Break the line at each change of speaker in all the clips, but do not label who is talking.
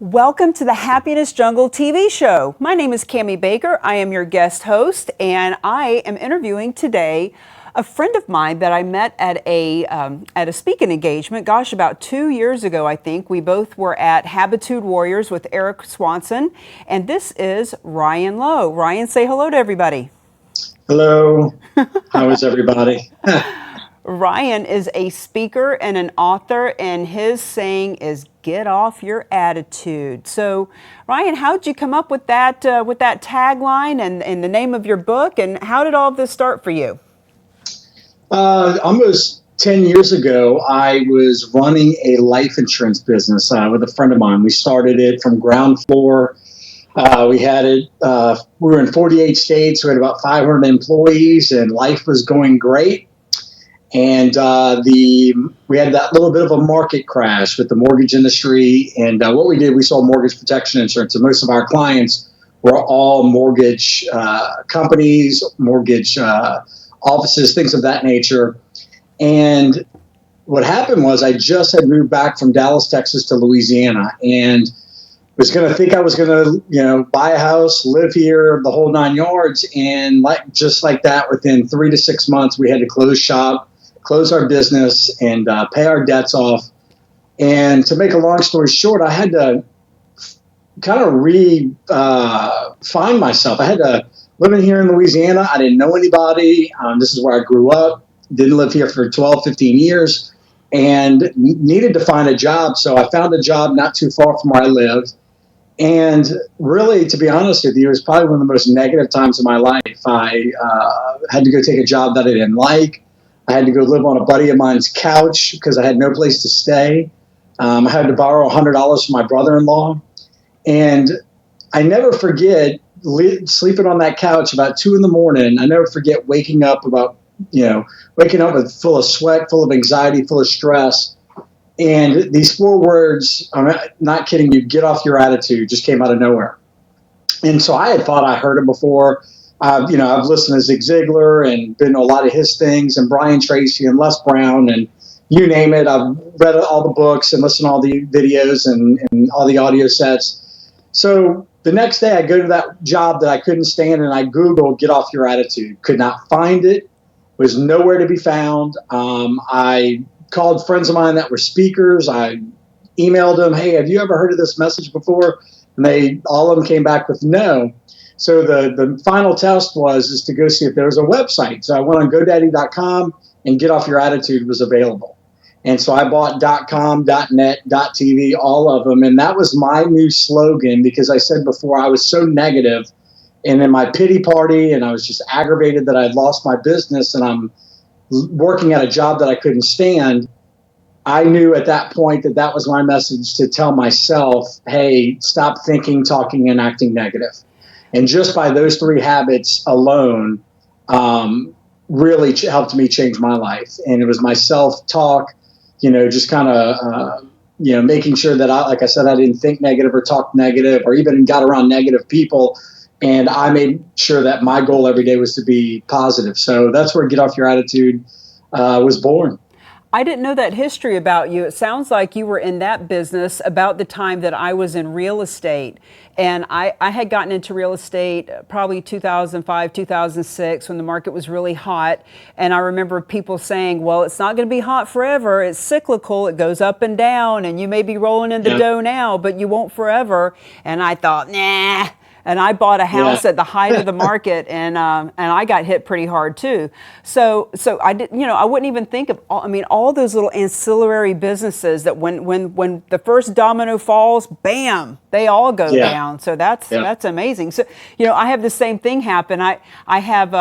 Welcome to the Happiness Jungle TV show. My name is Cami Baker. I am your guest host, and I am interviewing today a friend of mine that I met at a speaking engagement, gosh, about 2 years ago, I think. We both were at Habitude Warriors with Eric Swanson, and this is Ryan Lowe. Ryan, say hello to everybody.
Hello. How is everybody?
Ryan is a speaker and an author, and his saying is "Get off your attitude." So, Ryan, how did you come up with that tagline and the name of your book, and how did all of this start for you?
Almost 10 years ago, I was running a life insurance business with a friend of mine. We started it from ground floor. We had it. We were in 48 states. We had about 500 employees, and life was going great. And we had that little bit of a market crash with the mortgage industry. And what we did, we sold mortgage protection insurance. And most of our clients were all mortgage companies, mortgage offices, things of that nature. And what happened was I just had moved back from Dallas, Texas to Louisiana, and was going to think I was going to, buy a house, live here, the whole 9 yards. And just like that, within 3 to 6 months, we had to close shop, close our business, and pay our debts off. And to make a long story short, I had to kind of find myself. I had to live in here in Louisiana. I didn't know anybody. This is where I grew up. Didn't live here for 12, 15 years, and needed to find a job. So I found a job not too far from where I lived. And really, to be honest with you, it was probably one of the most negative times of my life. I had to go take a job that I didn't like. I had to go live on a buddy of mine's couch because I had no place to stay. I had to borrow $100 from my brother-in-law. And I never forget sleeping on that couch about 2 a.m. I never forget waking up with full of sweat, full of anxiety, full of stress. And these 4 words, I'm not kidding you, "Get off your attitude," just came out of nowhere. And so I had thought I heard it before. I've listened to Zig Ziglar and been to a lot of his things, and Brian Tracy and Les Brown, and you name it. I've read all the books and listened to all the videos and all the audio sets. So the next day I go to that job that I couldn't stand, and I Googled "Get off your attitude." Could not find it. Was nowhere to be found. I called friends of mine that were speakers. I emailed them, "Hey, have you ever heard of this message before?" And all of them came back with no. So the final test is to go see if there was a website. So I went on GoDaddy.com, and Get Off Your Attitude was available. And so I bought .com, .net, .tv, all of them. And that was my new slogan, because I said before I was so negative and in my pity party, and I was just aggravated that I had lost my business and I'm working at a job that I couldn't stand. I knew at that point that was my message to tell myself, hey, stop thinking, talking, and acting negative. And just by those 3 habits alone really helped me change my life. And it was my self-talk, just kind of, making sure that like I said, I didn't think negative or talk negative or even got around negative people. And I made sure that my goal every day was to be positive. So that's where Get Off Your Attitude was born.
I didn't know that history about you. It sounds like you were in that business about the time that I was in real estate. And I had gotten into real estate probably 2005, 2006, when the market was really hot. And I remember people saying, well, it's not going to be hot forever. It's cyclical. It goes up and down. And you may be rolling in the dough now, but you won't forever. And I thought, nah. And I bought a house at the height of the market, and I got hit pretty hard too. So I did, I wouldn't even think of all those little ancillary businesses that when the first domino falls, bam, they all go down. So that's amazing. So I have the same thing happen. I have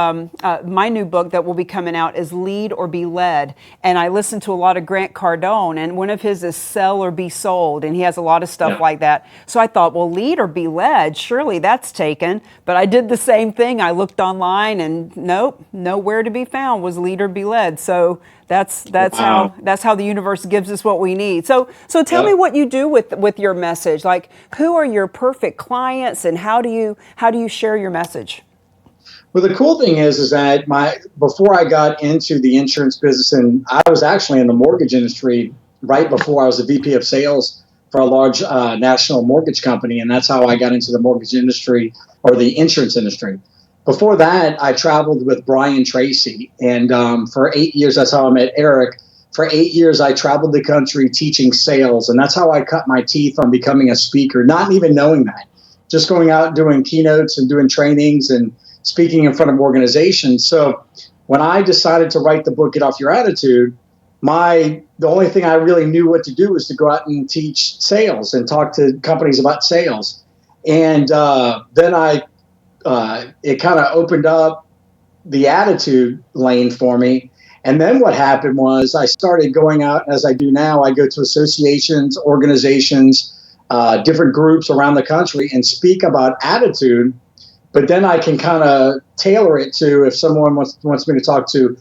my new book that will be coming out is Lead or Be Led, and I listen to a lot of Grant Cardone, and one of his is Sell or Be Sold, and he has a lot of stuff like that. So I thought, well, lead or be led, surely that's taken. But I did the same thing. I looked online, and nope, nowhere to be found was lead or be led. So that's how the universe gives us what we need. So tell me what you do with your message. Like, who are your perfect clients, and how do you share your message?
Well, the cool thing is that before I got into the insurance business, and I was actually in the mortgage industry right before I was a VP of sales for a large national mortgage company. And that's how I got into the mortgage industry or the insurance industry. Before that, I traveled with Brian Tracy. And for 8 years, that's how I met Eric. For 8 years, I traveled the country teaching sales. And that's how I cut my teeth on becoming a speaker, not even knowing that. Just going out doing keynotes and doing trainings and speaking in front of organizations. So when I decided to write the book, Get Off Your Attitude, the only thing I really knew what to do was to go out and teach sales and talk to companies about sales. And then it kind of opened up the attitude lane for me. And then what happened was I started going out, as I do now. I go to associations, organizations, different groups around the country and speak about attitude. But then I can kind of tailor it to if someone wants me to talk to,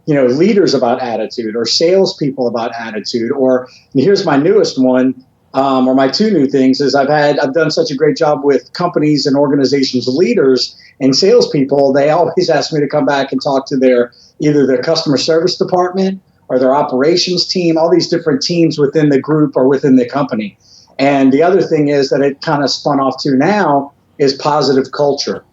leaders about attitude or salespeople about attitude. Or here's my newest one, or my two new things is I've done such a great job with companies and organizations, leaders and salespeople. They always ask me to come back and talk to either their customer service department or their operations team, all these different teams within the group or within the company. And the other thing is that it kind of spun off to now is positive culture.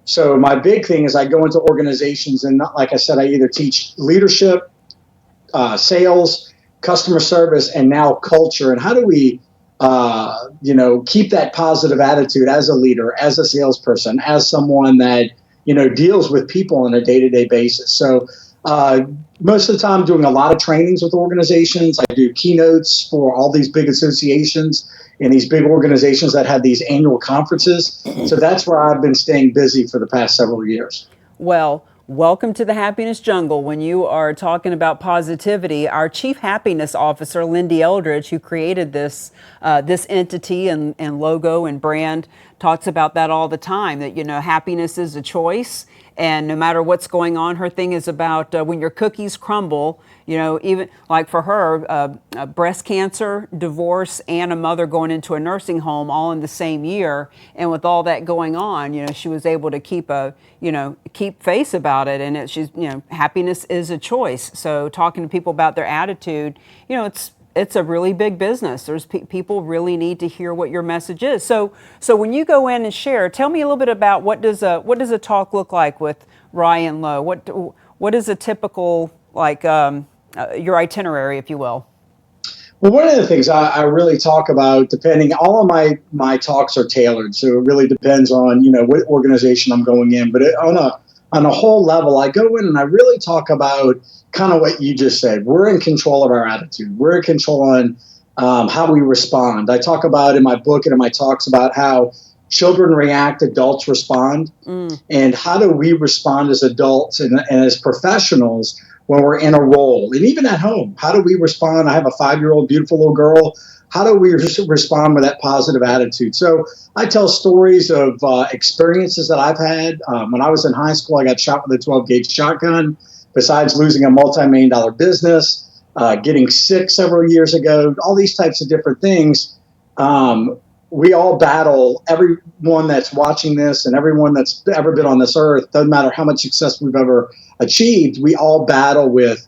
So my big thing is I go into organizations and, like I said, I either teach leadership, sales, customer service, and now culture. And how do we, keep that positive attitude as a leader, as a salesperson, as someone that, deals with people on a day-to-day basis. So most of the time doing a lot of trainings with organizations. I do keynotes for all these big associations and these big organizations that have these annual conferences. So that's where I've been staying busy for the past several years.
Well, welcome to the happiness jungle. When you are talking about positivity, our chief happiness officer, Lyn-Dee Eldridge, who created this entity and logo and brand, talks about that all the time, that, happiness is a choice. And no matter what's going on, her thing is about when your cookies crumble, even like for her, breast cancer, divorce, and a mother going into a nursing home all in the same year. And with all that going on, she was able to keep face about it. And she's, happiness is a choice. So talking to people about their attitude, it's a really big business. There's people really need to hear what your message is. So when you go in and share, tell me a little bit about what does a talk look like with Ryan Lowe? What is a typical, your itinerary, if you will?
Well, one of the things I really talk about, all of my talks are tailored, so it really depends on what organization I'm going in. But on a whole level, I go in and I really talk about kind of what you just said. We're in control of our attitude. We're in control on how we respond. I talk about in my book and in my talks about how children react, adults respond, and how do we respond as adults and as professionals when we're in a role, and even at home. How do we respond? I have a 5-year-old beautiful little girl. How do we respond with that positive attitude? So I tell stories of experiences that I've had. When I was in high school, I got shot with a 12-gauge shotgun. Besides losing a multi-million-dollar business, getting sick several years ago, all these types of different things, we all battle. Everyone that's watching this and everyone that's ever been on this earth, doesn't matter how much success we've ever achieved, we all battle with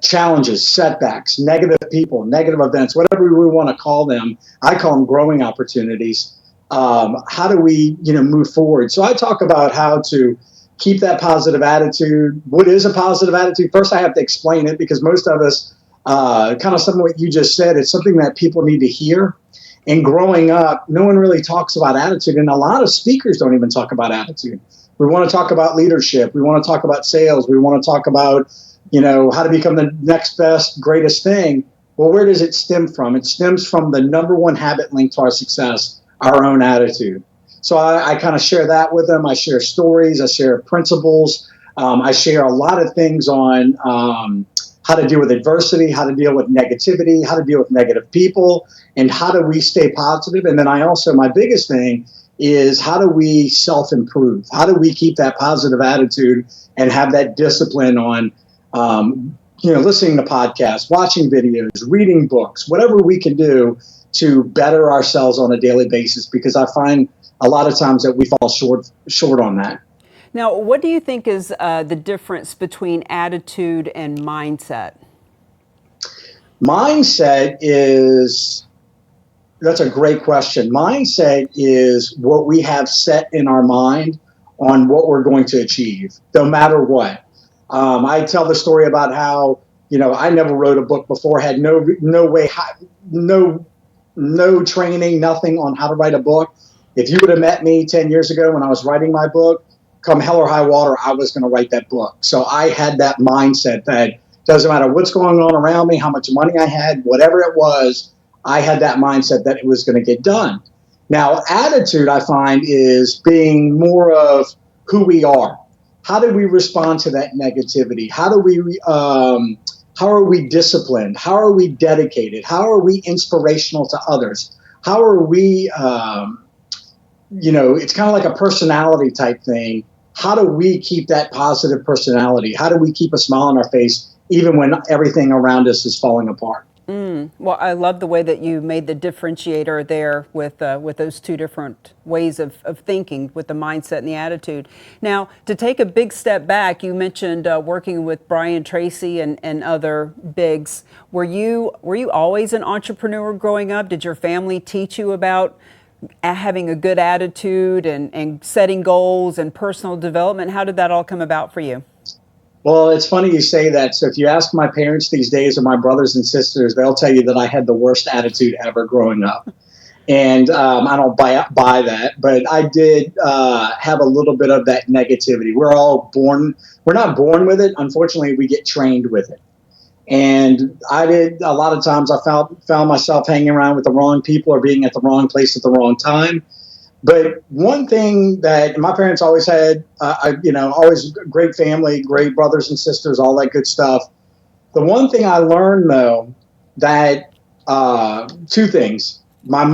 challenges, setbacks, negative people, negative events, whatever we want to call them. I call them growing opportunities. How do we, move forward? So I talk about how to keep that positive attitude. What is a positive attitude? First, I have to explain it because most of us, kind of some of what you just said, it's something that people need to hear. And growing up, no one really talks about attitude. And a lot of speakers don't even talk about attitude. We want to talk about leadership. We want to talk about sales. We want to talk about, how to become the next best, greatest thing. Well, where does it stem from? It stems from the number one habit linked to our success, our own attitude. So I kind of share that with them. I share stories. I share principles. I share a lot of things on how to deal with adversity, how to deal with negativity, how to deal with negative people, and how do we stay positive. And then my biggest thing is how do we self-improve? How do we keep that positive attitude and have that discipline on, listening to podcasts, watching videos, reading books, whatever we can do to better ourselves on a daily basis, because I find a lot of times that we fall short on that.
Now, what do you think is the difference between attitude and mindset?
Mindset is, that's a great question. Mindset is what we have set in our mind on what we're going to achieve, no matter what. I tell the story about how, I never wrote a book before, had no way, no training, nothing on how to write a book. If you would have met me 10 years ago when I was writing my book, come hell or high water, I was going to write that book. So I had that mindset that doesn't matter what's going on around me, how much money I had, whatever it was, I had that mindset that it was going to get done. Now, attitude, I find, is being more of who we are. How do we respond to that negativity? How are we disciplined? How are we dedicated? How are we inspirational to others? How are we, it's kind of like a personality type thing. How do we keep that positive personality? How do we keep a smile on our face even when everything around us is falling apart?
Well, I love the way that you made the differentiator there with those two different ways of thinking, with the mindset and the attitude. Now, to take a big step back, you mentioned working with Brian Tracy and other bigs. Were you always an entrepreneur growing up? Did your family teach you about having a good attitude and setting goals and personal development? How did that all come about for you?
Well, it's funny you say that. So if you ask my parents these days or my brothers and sisters, they'll tell you that I had the worst attitude ever growing up. And I don't buy that, but I did have a little bit of that negativity. We're not born with it. Unfortunately, we get trained with it. And a lot of times I found myself hanging around with the wrong people or being at the wrong place at the wrong time. But one thing that my parents always had, always great family, great brothers and sisters, all that good stuff. The one thing I learned, though, that two things. My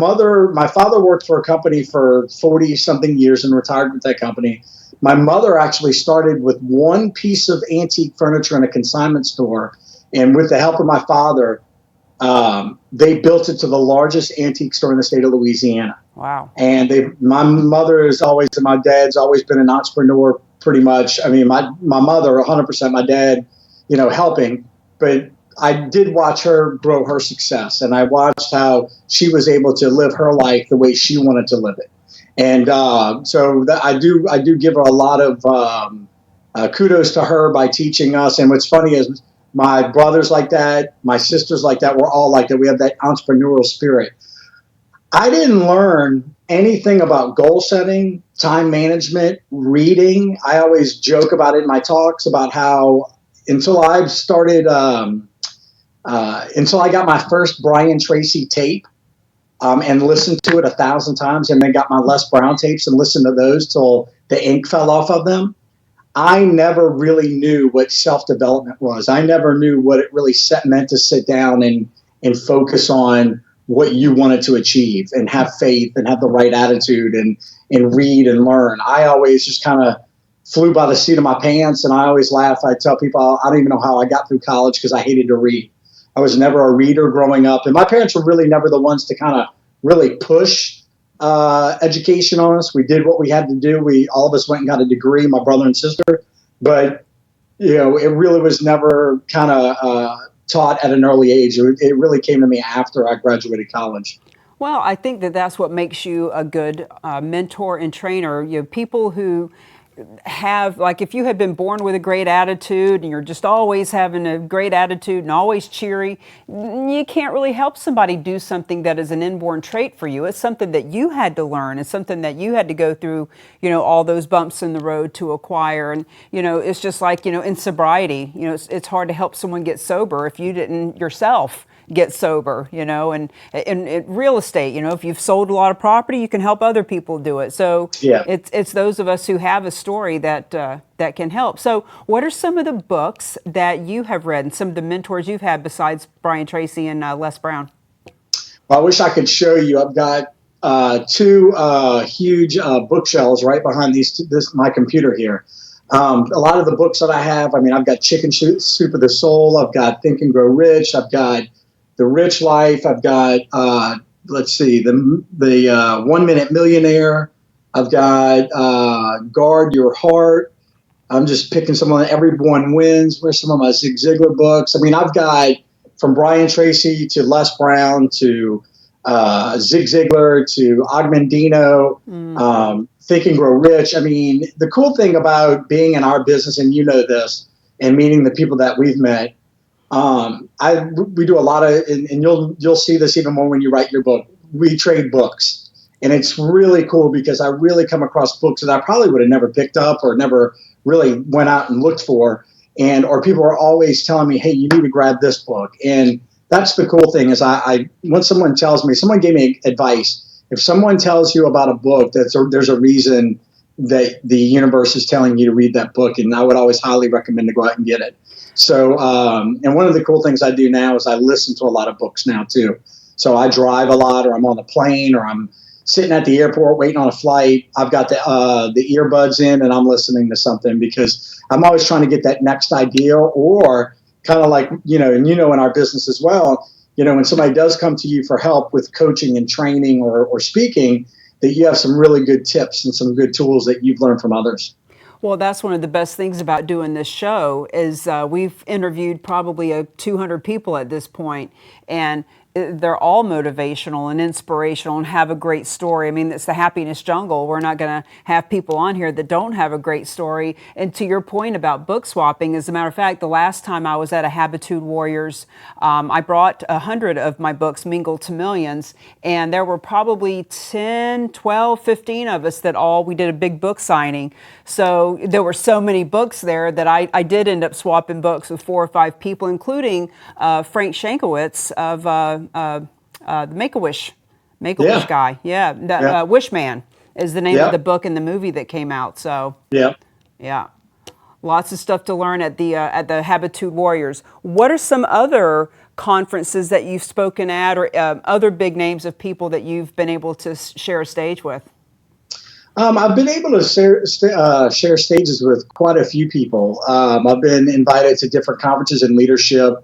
father worked for a company for 40 something years and retired with that company. My mother actually started with one piece of antique furniture in a consignment store. And with the help of my father, they built it to the largest antique store in the state of Louisiana.
Wow.
And my mother is always, and my dad's always been an entrepreneur pretty much. I mean, my mother, 100%, my dad, helping. But I did watch her grow her success, and I watched how she was able to live her life the way she wanted to live it. And I do give her a lot of kudos to her by teaching us. And what's funny is my brothers like that, my sisters like that, we're all like that. We have that entrepreneurial spirit. I didn't learn anything about goal setting, time management, reading. I always joke about it in my talks about how until I got my first Brian Tracy tape and listened to it 1,000 times, and then got my Les Brown tapes and listened to those till the ink fell off of them, I never really knew what self-development was. I never knew what it really meant to sit down and focus on what you wanted to achieve and have faith and have the right attitude and read and learn. I always just kind of flew by the seat of my pants, and I always laugh. I tell people I don't even know how I got through college because I hated to read. I was never a reader growing up, and my parents were really never the ones to kind of really push education on us. We did what we had to do. All of us went and got a degree, my brother and sister, but it really was never kind of taught at an early age. It really came to me after I graduated college.
Well, I think that's what makes you a good mentor and trainer. People who have, like, if you had been born with a great attitude and you're just always having a great attitude and always cheery, you can't really help somebody do something that is an inborn trait for you. It's something that you had to learn. It's something that you had to go through, all those bumps in the road to acquire. And, it's just like, in sobriety, it's hard to help someone get sober if you didn't yourself get sober, and in real estate, if you've sold a lot of property, you can help other people do it. So
yeah,
it's those of us who have a story that can help. So what are some of the books that you have read and some of the mentors you've had besides Brian Tracy and Les Brown?
Well, I wish I could show you. I've got two huge bookshelves right behind my computer here. A lot of the books that I have, I've got Chicken Soup of the Soul. I've got Think and Grow Rich. I've got The Rich Life. I've got, the 1 Minute Millionaire. I've got Guard Your Heart. I'm just picking some of Everyone Wins. Where's some of my Zig Ziglar books? I've got from Brian Tracy to Les Brown to Zig Ziglar to Ogmandino, Think and Grow Rich. I mean, the cool thing about being in our business, and you know this, and meeting the people that we've met, we do a lot of, and you'll see this even more when you write your book. We trade books, and it's really cool because I really come across books that I probably would have never picked up or never really went out and looked for, or people are always telling me, "Hey, you need to grab this book." And that's the cool thing is I when someone tells me, someone gave me advice. If someone tells you about a book, there's a reason that the universe is telling you to read that book, and I would always highly recommend to go out and get it. So, and one of the cool things I do now is I listen to a lot of books now too. So I drive a lot, or I'm on the plane, or I'm sitting at the airport waiting on a flight. I've got the earbuds in, and I'm listening to something because I'm always trying to get that next idea, or kind of like, and in our business as well, when somebody does come to you for help with coaching and training or speaking, that you have some really good tips and some good tools that you've learned from others.
Well, that's one of the best things about doing this show is we've interviewed probably 200 people at this point, and they're all motivational and inspirational and have a great story. I mean, it's the happiness jungle. We're not going to have people on here that don't have a great story. And to your point about book swapping, as a matter of fact, the last time I was at a Habitude Warriors, I brought 100 of my books, Mingled to Millions, and there were probably 10, 12, 15 of us that we did a big book signing. So there were so many books there that I did end up swapping books with 4 or 5 people, including Frank Shankowitz of the Make-A-Wish guy. Yeah. Wishman is the name of the book and the movie that came out. So yeah, lots of stuff to learn at the Habitude Warriors. What are some other conferences that you've spoken at, or other big names of people that you've been able to share a stage with?
I've been able to share stages with quite a few people. I've been invited to different conferences in leadership.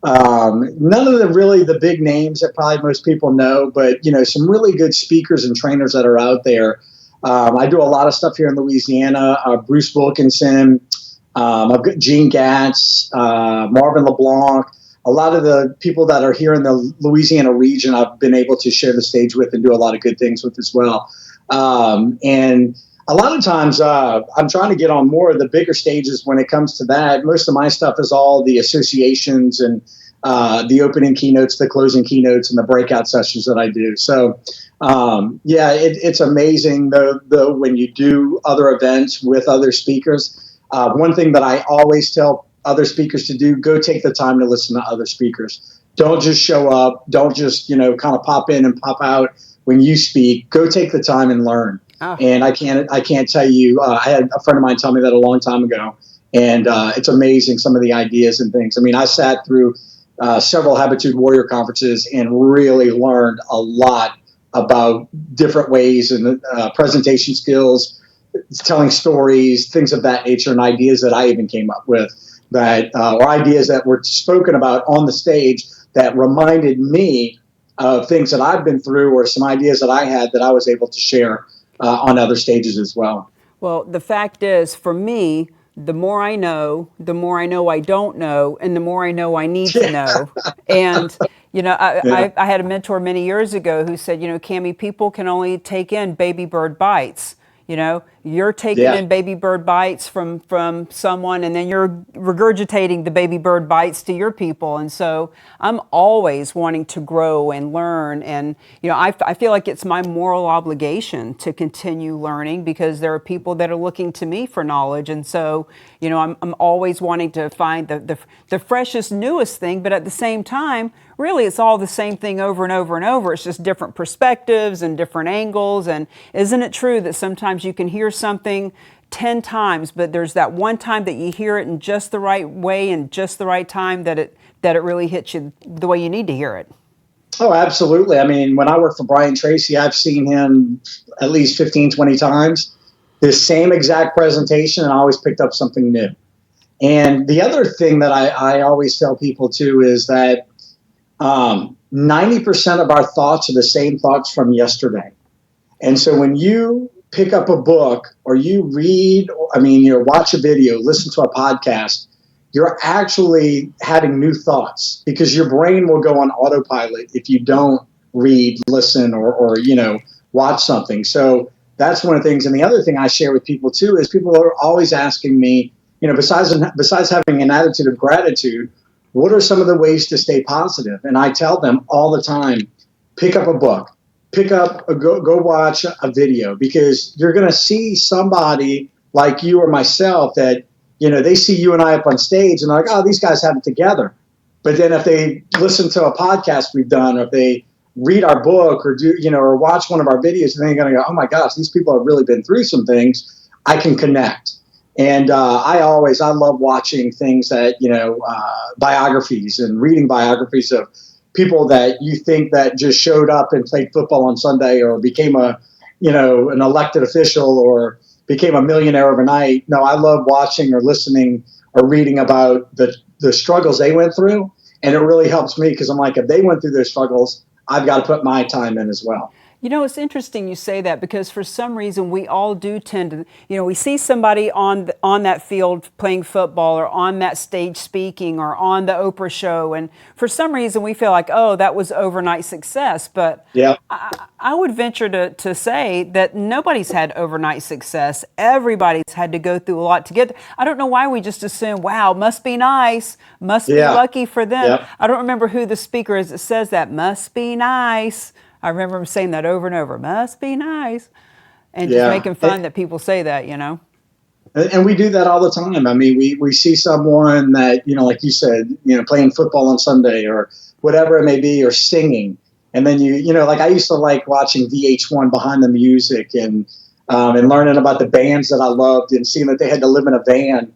None of the big names that probably most people know, but some really good speakers and trainers that are out there. I do a lot of stuff here in Louisiana. Bruce Wilkinson, I've got Gene Gatz, Marvin LeBlanc. A lot of the people that are here in the Louisiana region, I've been able to share the stage with and do a lot of good things with as well. And a lot of times I'm trying to get on more of the bigger stages when it comes to that. Most of my stuff is all the associations and the opening keynotes, the closing keynotes, and the breakout sessions that I do. So, it's amazing, though, when you do other events with other speakers. One thing that I always tell other speakers to do, go take the time to listen to other speakers. Don't just show up. Don't just, kind of pop in and pop out when you speak. Go take the time and learn. Oh. And I can't tell you, I had a friend of mine tell me that a long time ago, and it's amazing some of the ideas and things. I mean, I sat through several Habitude Warrior conferences and really learned a lot about different ways and presentation skills, telling stories, things of that nature, and ideas that I even came up with or ideas that were spoken about on the stage that reminded me of things that I've been through, or some ideas that I had that I was able to share on other stages as well.
Well, the fact is, for me, the more I know I don't know, and the more I know I need to know. And, I had a mentor many years ago who said, Cami, people can only take in baby bird bites. You're taking in baby bird bites from someone, and then you're regurgitating the baby bird bites to your people. And so I'm always wanting to grow and learn. And, I feel like it's my moral obligation to continue learning, because there are people that are looking to me for knowledge. And so, I'm always wanting to find the freshest, newest thing. But at the same time, really, it's all the same thing over and over and over. It's just different perspectives and different angles. And isn't it true that sometimes you can hear something 10 times, but there's that one time that you hear it in just the right way and just the right time that it really hits you the way you need to hear it?
Oh, absolutely. I mean, when I work for Brian Tracy, I've seen him at least 15, 20 times. The same exact presentation, and I always picked up something new. And the other thing that I always tell people too is that 90% of our thoughts are the same thoughts from yesterday. And so when you pick up a book, or you read, watch a video, listen to a podcast, you're actually having new thoughts, because your brain will go on autopilot if you don't read, listen, or watch something. So that's one of the things. And the other thing I share with people too is people are always asking me, besides having an attitude of gratitude, what are some of the ways to stay positive? And I tell them all the time, pick up a book, go watch a video, because you're going to see somebody like you or myself that, they see you and I up on stage and they're like, oh, these guys have it together. But then if they listen to a podcast we've done, or if they read our book or or watch one of our videos, and they're going to go, oh my gosh, these people have really been through some things. I can connect. And I love watching things that, biographies and reading biographies of people that you think that just showed up and played football on Sunday, or became an elected official, or became a millionaire overnight. No, I love watching or listening or reading about the struggles they went through. And it really helps me, because I'm like, if they went through their struggles, I've got to put my time in as well.
It's interesting you say that, because for some reason we all do tend to, we see somebody on that field playing football, or on that stage speaking, or on the Oprah show, and for some reason we feel like, oh, that was overnight success. But
yeah,
I would venture to say that nobody's had overnight success. Everybody's had to go through a lot to get there. I don't know why we just assume, wow, must be nice, must be lucky for them.
Yeah.
I don't remember who the speaker is that says that, must be nice. I remember him saying that over and over, must be nice, and just making fun that people say that,
And we do that all the time. I mean, we see someone that, like you said, playing football on Sunday or whatever it may be, or singing. And then like I used to like watching VH1 Behind the Music, and learning about the bands that I loved, and seeing that they had to live in a van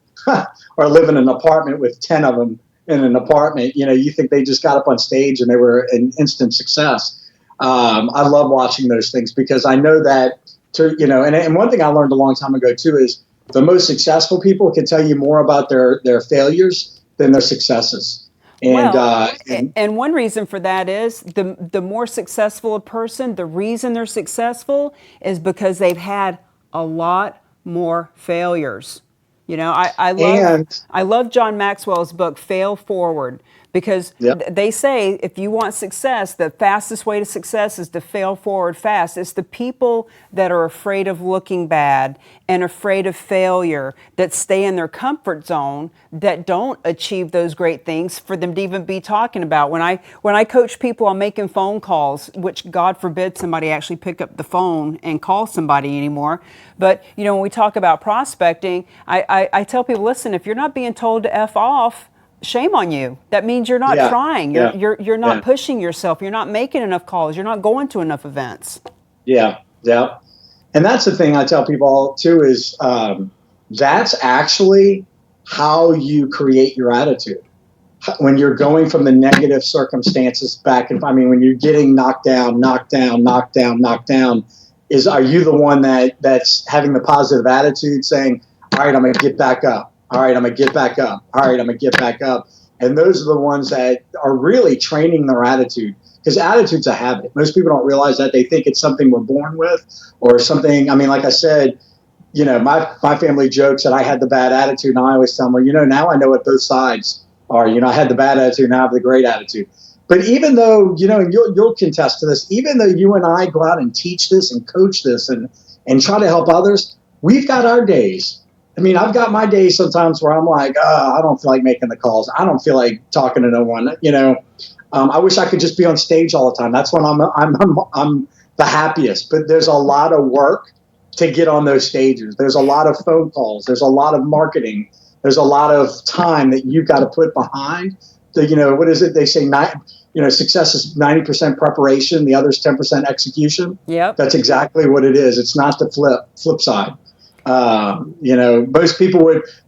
or live in an apartment with 10 of them in an apartment. You think they just got up on stage and they were an instant success. I love watching those things, because I know that, and one thing I learned a long time ago too is the most successful people can tell you more about their failures than their successes.
And one reason for that is the more successful a person, the reason they're successful is because they've had a lot more failures. I love John Maxwell's book, Fail Forward, because they say if you want success, the fastest way to success is to fail forward fast. It's the people that are afraid of looking bad and afraid of failure, that stay in their comfort zone, that don't achieve those great things for them to even be talking about. When I coach people on making phone calls, which God forbid somebody actually pick up the phone and call somebody anymore. But, when we talk about prospecting, I tell people, listen, if you're not being told to F off, shame on you. That means you're not trying. You're not pushing yourself. You're not making enough calls. You're not going to enough events.
Yeah. And that's the thing I tell people too is that's actually how you create your attitude. When you're going from the negative circumstances back, when you're getting knocked down, are you the one that's having the positive attitude, saying, all right, I'm going to get back up. All right, I'm going to get back up. All right, I'm going to get back up. And those are the ones that are really training their attitude, because attitude's a habit. Most people don't realize that. They think it's something we're born with, or something. Like I said, my family jokes that I had the bad attitude, and I always tell them, well, now I know what both sides are. I had the bad attitude, now I have the great attitude. But even though, and you'll contest to this, even though you and I go out and teach this and coach this and try to help others, we've got our days. I've got my days sometimes where I'm like, I don't feel like making the calls. I don't feel like talking to no one. I wish I could just be on stage all the time. That's when I'm the happiest. But there's a lot of work to get on those stages. There's a lot of phone calls. There's a lot of marketing. There's a lot of time that you've got to put behind. What is it? They say, success is 90% preparation. The other's 10% execution.
Yep.
That's exactly what it is. It's not the flip side.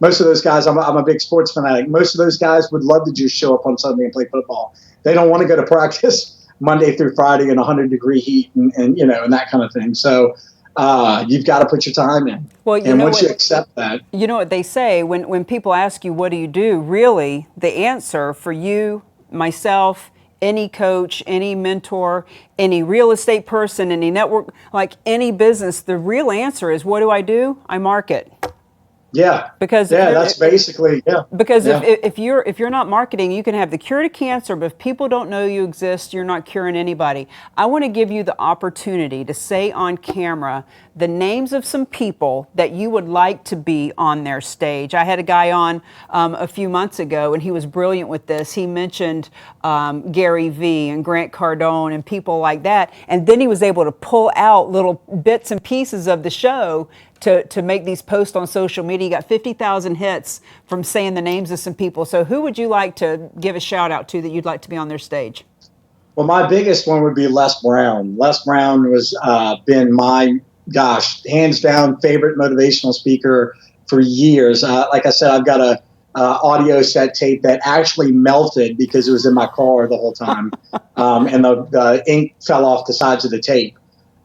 Most of those guys, I'm a big sports fanatic. Most of those guys would love to just show up on Sunday and play football. They don't want to go to practice Monday through Friday in 100-degree heat and that kind of thing. So you've got to put your time in.
Well,
once you accept that,
you know what they say when people ask you, what do you do? Really, the answer for you, myself, any coach, any mentor, any real estate person, any network, like any business, the real answer is, what do? I market.
Yeah.
Because
Yeah, that's basically, yeah.
Because
Yeah.
if you're not marketing, you can have the cure to cancer, but if people don't know you exist, you're not curing anybody. I want to give you the opportunity to say on camera the names of some people that you would like to be on their stage. I had a guy on a few months ago, and he was brilliant with this. He mentioned Gary Vee and Grant Cardone and people like that, and then he was able to pull out little bits and pieces of the show to make these posts on social media. You got 50,000 hits from saying the names of some people. So who would you like to give a shout out to that you'd like to be on their stage?
Well, my biggest one would be Les Brown. Les Brown was been my, hands down favorite motivational speaker for years. Like I said, I've got a audio set tape that actually melted because it was in my car the whole time, and the ink fell off the sides of the tape.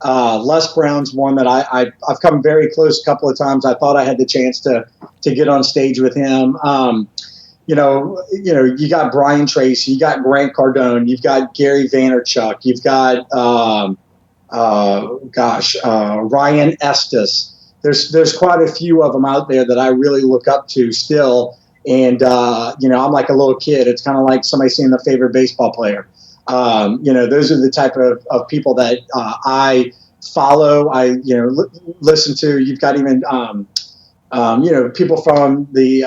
Les Brown's one that I've come very close a couple of times. I thought I had the chance to get on stage with him. You got Brian Tracy, you got Grant Cardone, you've got Gary Vaynerchuk, you've got Ryan Estes. There's quite a few of them out there that I really look up to still. And I'm like a little kid. It's kind of like somebody seeing their favorite baseball player. Those are the type of people that I follow. I listen to. You've got even people from the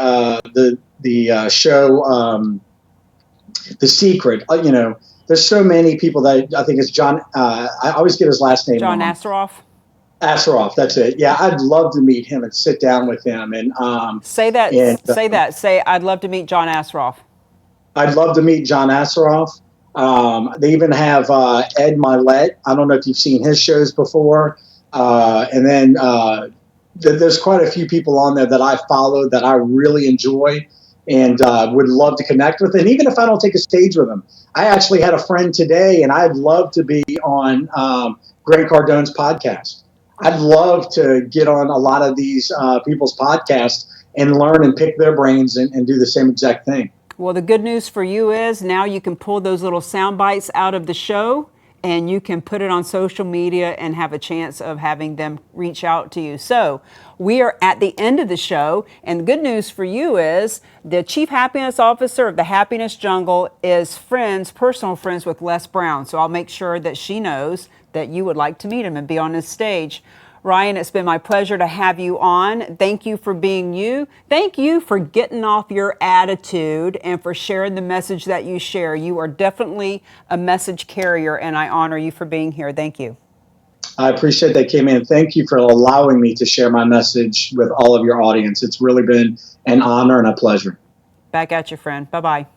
show The Secret. There's so many people that I think it's John. I always get his last name
John
wrong.
Assaraf.
Assaraf, that's it. Yeah, I'd love to meet him and sit down with him and
say that. Say I'd love to meet John Assaraf.
I'd love to meet John Assaraf. They even have Ed Milet. I don't know if you've seen his shows before. And then there's quite a few people on there that I follow that I really enjoy and would love to connect with. And even if I don't take a stage with them, I actually had a friend today, and I'd love to be on Grant Cardone's podcast. I'd love to get on a lot of these people's podcasts and learn and pick their brains and do the same exact thing.
Well, the good news for you is now you can pull those little sound bites out of the show and you can put it on social media and have a chance of having them reach out to you. So we are at the end of the show, and the good news for you is the Chief Happiness Officer of the Happiness Jungle is personal friends with Les Brown. So I'll make sure that she knows that you would like to meet him and be on his stage. Ryan, it's been my pleasure to have you on. Thank you for being you. Thank you for getting off your attitude and for sharing the message that you share. You are definitely a message carrier, and I honor you for being here. Thank you.
I appreciate that, Cami, and thank you for allowing me to share my message with all of your audience. It's really been an honor and a pleasure.
Back at you, friend. Bye-bye.